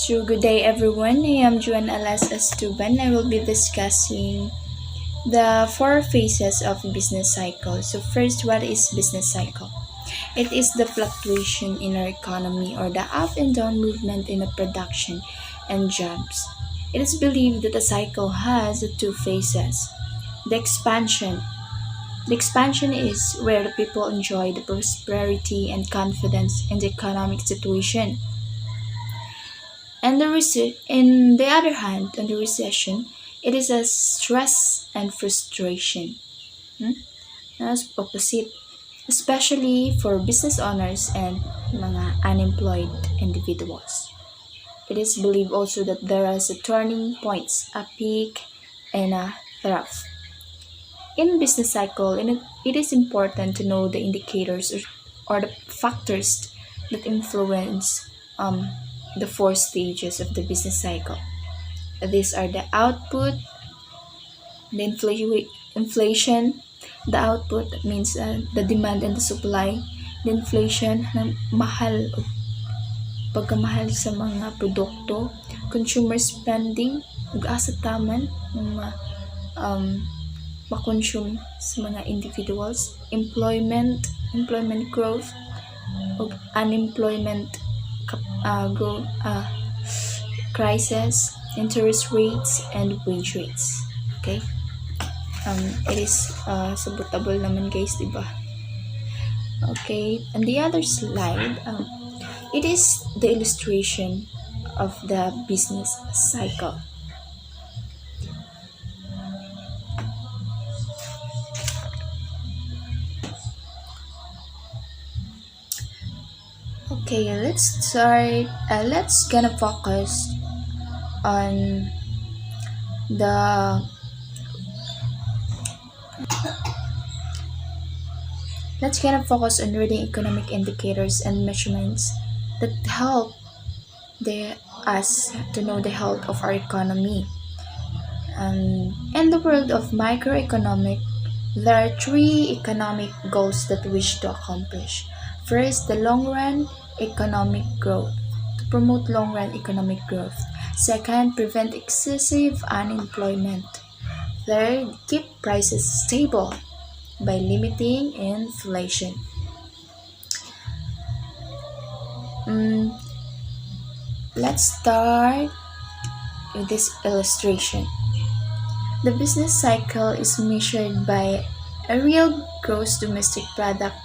So good day everyone. I am Juan Alas Astuban. I will be discussing the four phases of business cycle. So first, what is business cycle? It is the fluctuation in our economy or the up and down movement in the production and jobs. It is believed that a cycle has two phases. The expansion. The expansion is where the people enjoy the prosperity and confidence in the economic situation. And in the other hand, on the recession, it is a stress and frustration. Hmm? As opposite, especially for business owners and mga unemployed individuals. It is believed also that there is a turning points, a peak, and a trough. In business cycle, it is important to know the indicators or the factors that influence the four stages of the business cycle. These are the output, the inflation, the output that means the demand and the supply, the inflation ng mahal o pagkamahal sa mga produkto, consumer spending, ug asa taman ng ma-consume sa mga individuals, employment growth, ug unemployment growth, crisis, interest rates, and wage rates. Okay? It is sabotable naman guys, diba? Okay, and the other slide, it is the illustration of the business cycle. Okay, let's start. Let's gonna focus on the reading economic indicators and measurements that help us to know the health of our economy. In the world of microeconomic, there are three economic goals that we wish to accomplish. First, the long-run economic growth, to promote long-run economic growth. Second, prevent excessive unemployment. Third, keep prices stable by limiting inflation. Let's start with this illustration. The business cycle is measured by a real gross domestic product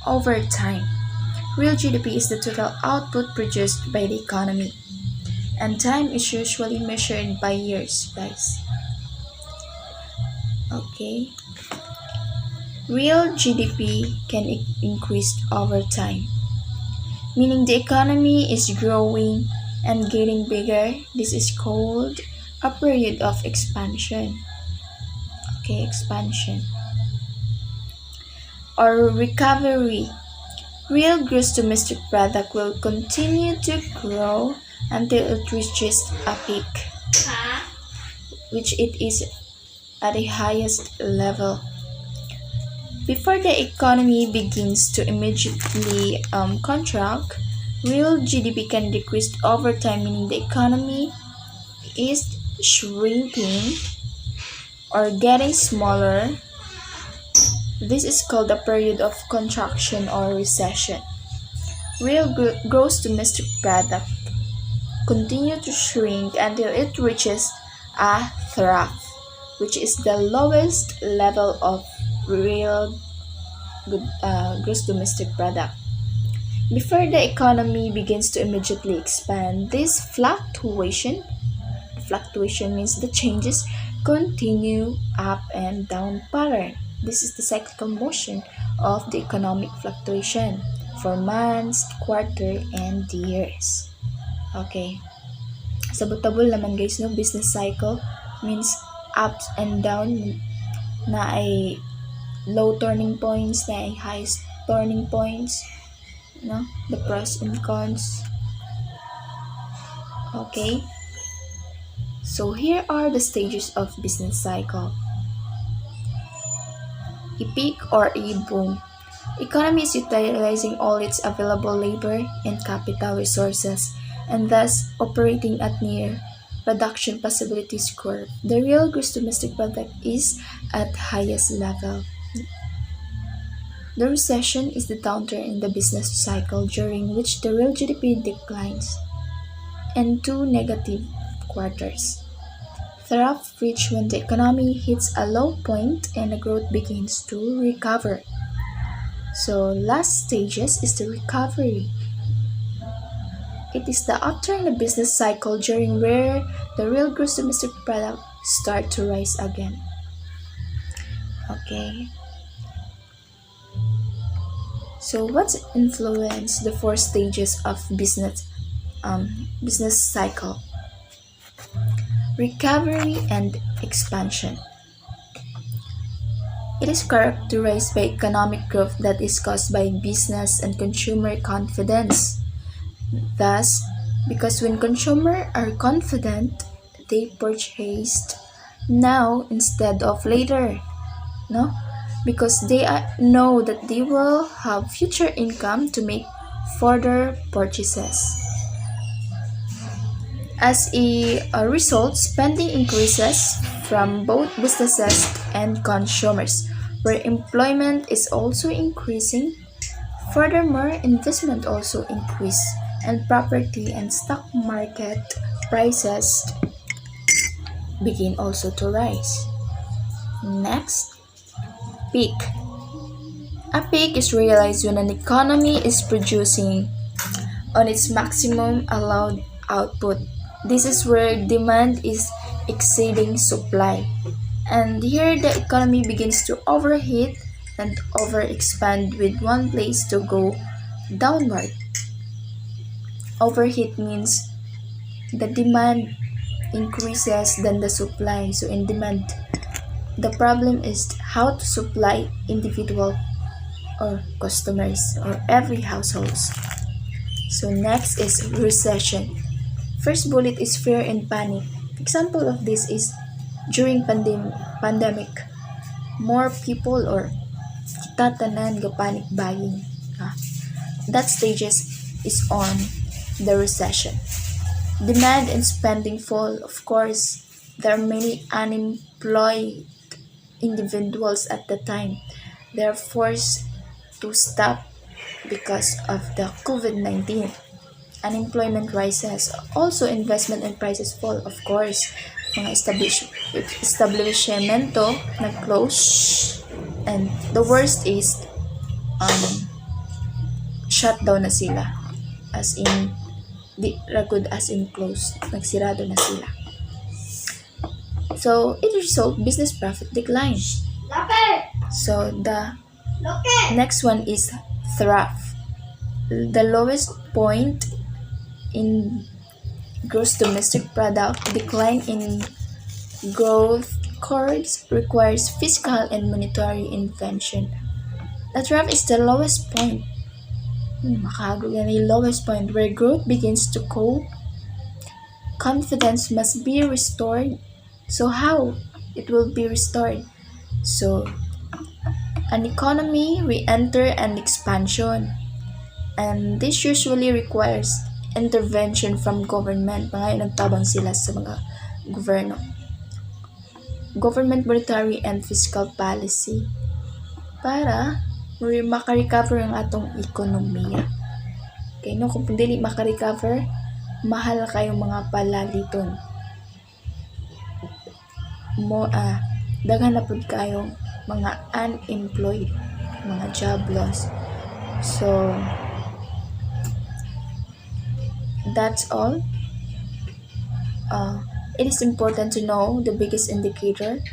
over time. Real GDP is the total output produced by the economy, and time is usually measured by years, guys. Okay. Real GDP can increase over time, meaning the economy is growing and getting bigger. This is called a period of expansion. Okay, expansion. Or recovery. Real gross domestic product will continue to grow until it reaches a peak, which it is at the highest level. Before the economy begins to immediately contract, real GDP can decrease over time, meaning the economy is shrinking or getting smaller. This is called a period of contraction or recession. Real gross domestic product continue to shrink until it reaches a trough, which is the lowest level of real gross domestic product. Before the economy begins to immediately expand, this fluctuation means the changes continue up and down pattern. This is the cyclical motion of the economic fluctuation for months, quarter, and years. Okay. Sabotable naman guys, no? Business cycle means ups and down, na ay low turning points, na ay highest turning points, no? The pros and cons. Okay. So here are the stages of business cycle. A peak or a boom. Economy is utilizing all its available labor and capital resources and thus operating at near production possibilities curve. The real gross domestic product is at highest level. The recession is the downturn in the business cycle during which the real GDP declines and two negative quarters. Trough reach when the economy hits a low point and the growth begins to recover. So last stages is the recovery. It is the upturn in the business cycle during where the real gross domestic product start to rise again. Okay. So what's influenced the four stages of business cycle? Recovery and expansion. It is characterized by economic growth that is caused by business and consumer confidence. Thus, because when consumers are confident, they purchased now instead of later, no? Because they know that they will have future income to make further purchases. As a result, spending increases from both businesses and consumers, where employment is also increasing. Furthermore, investment also increase, and property and stock market prices begin also to rise. Next, peak. A peak is realized when an economy is producing on its maximum allowed output. This is where demand is exceeding supply. And here the economy begins to overheat and overexpand with one place to go downward. Overheat means the demand increases than the supply. So in demand, the problem is how to supply individual or customers or every households. So next is recession. First bullet is fear and panic. Example of this is during pandemic, more people or tatanan ga panic buying. That stages is on the recession. Demand and spending fall. Of course, there are many unemployed individuals at the time. They are forced to stop because of the COVID-19. Unemployment rises. Also, investment and prices fall. Of course, mga establishmento nag-close. And the worst is shutdown na sila. As in, di ragod as in closed. Nagsirado na sila. So, it results business profit decline. So, the next one is trough. The lowest point in gross domestic product, decline in growth curves requires fiscal and monetary intervention. The trough is the lowest point. Makahagod yan yung lowest point where growth begins to cool. Confidence must be restored. So how it will be restored? So an economy re-enter an expansion, and this usually requires intervention from government. Mga nagtabang sila sa mga gobyerno. Government monetary and fiscal policy para makarecover ang atong ekonomiya. Okay, no? Kung dili makarecover, mahal kayong mga palaliton. Daghan na pud kayong mga unemployed, mga job loss. So, that's all. It is important to know the biggest indicator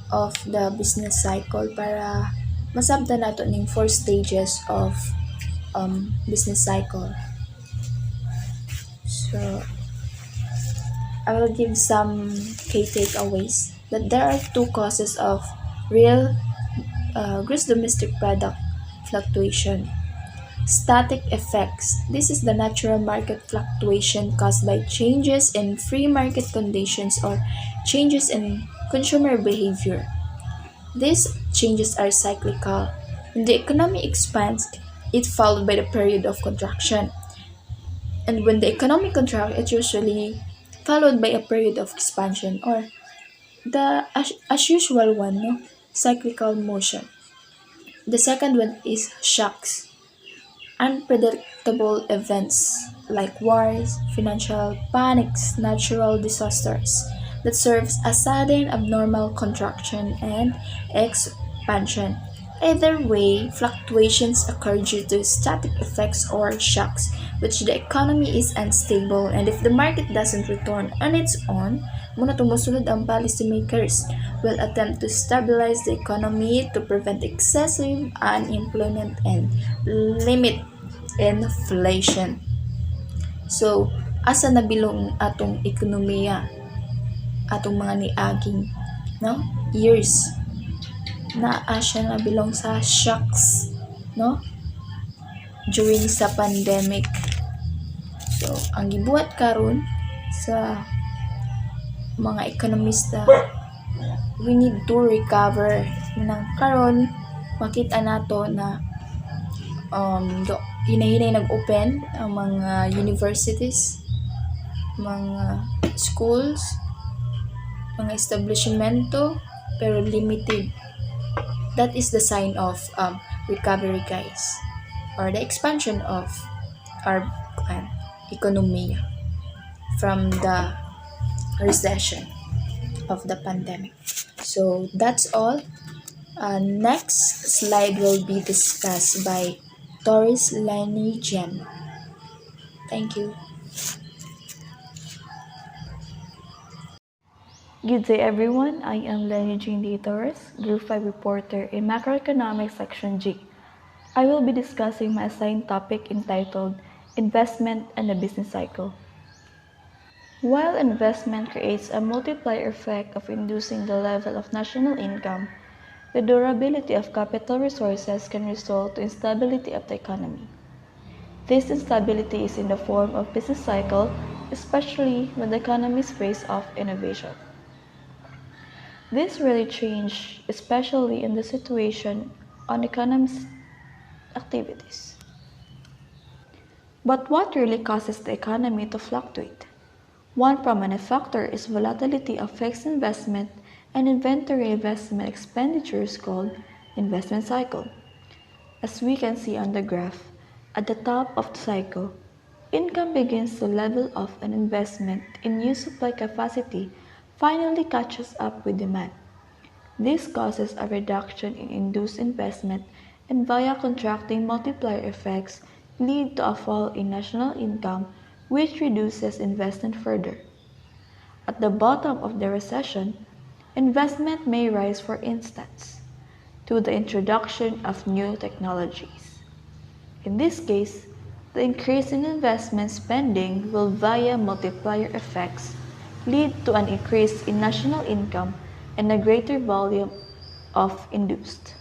of the business cycle para masabtan nato ning 4 stages of business cycle. So, I will give some key takeaways that there are 2 causes of real gross domestic product fluctuation. Static effects. This is the natural market fluctuation caused by changes in free market conditions or changes in consumer behavior. These changes are cyclical. When the economy expands, it's followed by the period of contraction. And when the economy contracts, it's usually followed by a period of expansion or the as usual one, no? Cyclical motion. The second one is shocks. Unpredictable events like wars, financial panics, natural disasters that serves as sudden abnormal contraction and expansion. Either way, fluctuations occur due to static effects or shocks, which the economy is unstable and if the market doesn't return on its own, muna tumusunod ang policymakers will attempt to stabilize the economy to prevent excessive unemployment and limit inflation. So, asa nabilong atong ekonomiya, atong mga niaging no years na siya nabilong sa shocks, no, during sa pandemic. So, ang gibuhat karon sa mga ekonomista, we need to recover nang karon makita nato na hinay-hinay nag-open ang mga universities, mga schools, mga establishmento, pero limited. That is the sign of recovery, guys, or the expansion of our economy from the recession of the pandemic. So that's all. Next slide will be discussed by Doris Lenny Jen. Thank you. Good day everyone, I am Lenny Jean D. Torres, Group 5 reporter in Macroeconomics Section G. I will be discussing my assigned topic entitled Investment and the Business Cycle. While investment creates a multiplier effect of inducing the level of national income, the durability of capital resources can result to instability of the economy. This instability is in the form of business cycle, especially when the economies face off innovation. This really changed, especially in the situation on economist activities. But what really causes the economy to fluctuate? One prominent factor is volatility of fixed investment and inventory investment expenditures called investment cycle. As we can see on the graph, at the top of the cycle, income begins to level off and investment in new supply capacity finally catches up with demand. This causes a reduction in induced investment and via contracting multiplier effects lead to a fall in national income which reduces investment further. At the bottom of the recession, investment may rise for instance, to the introduction of new technologies. In this case, the increase in investment spending will via multiplier effects lead to an increase in national income and a greater volume of induced.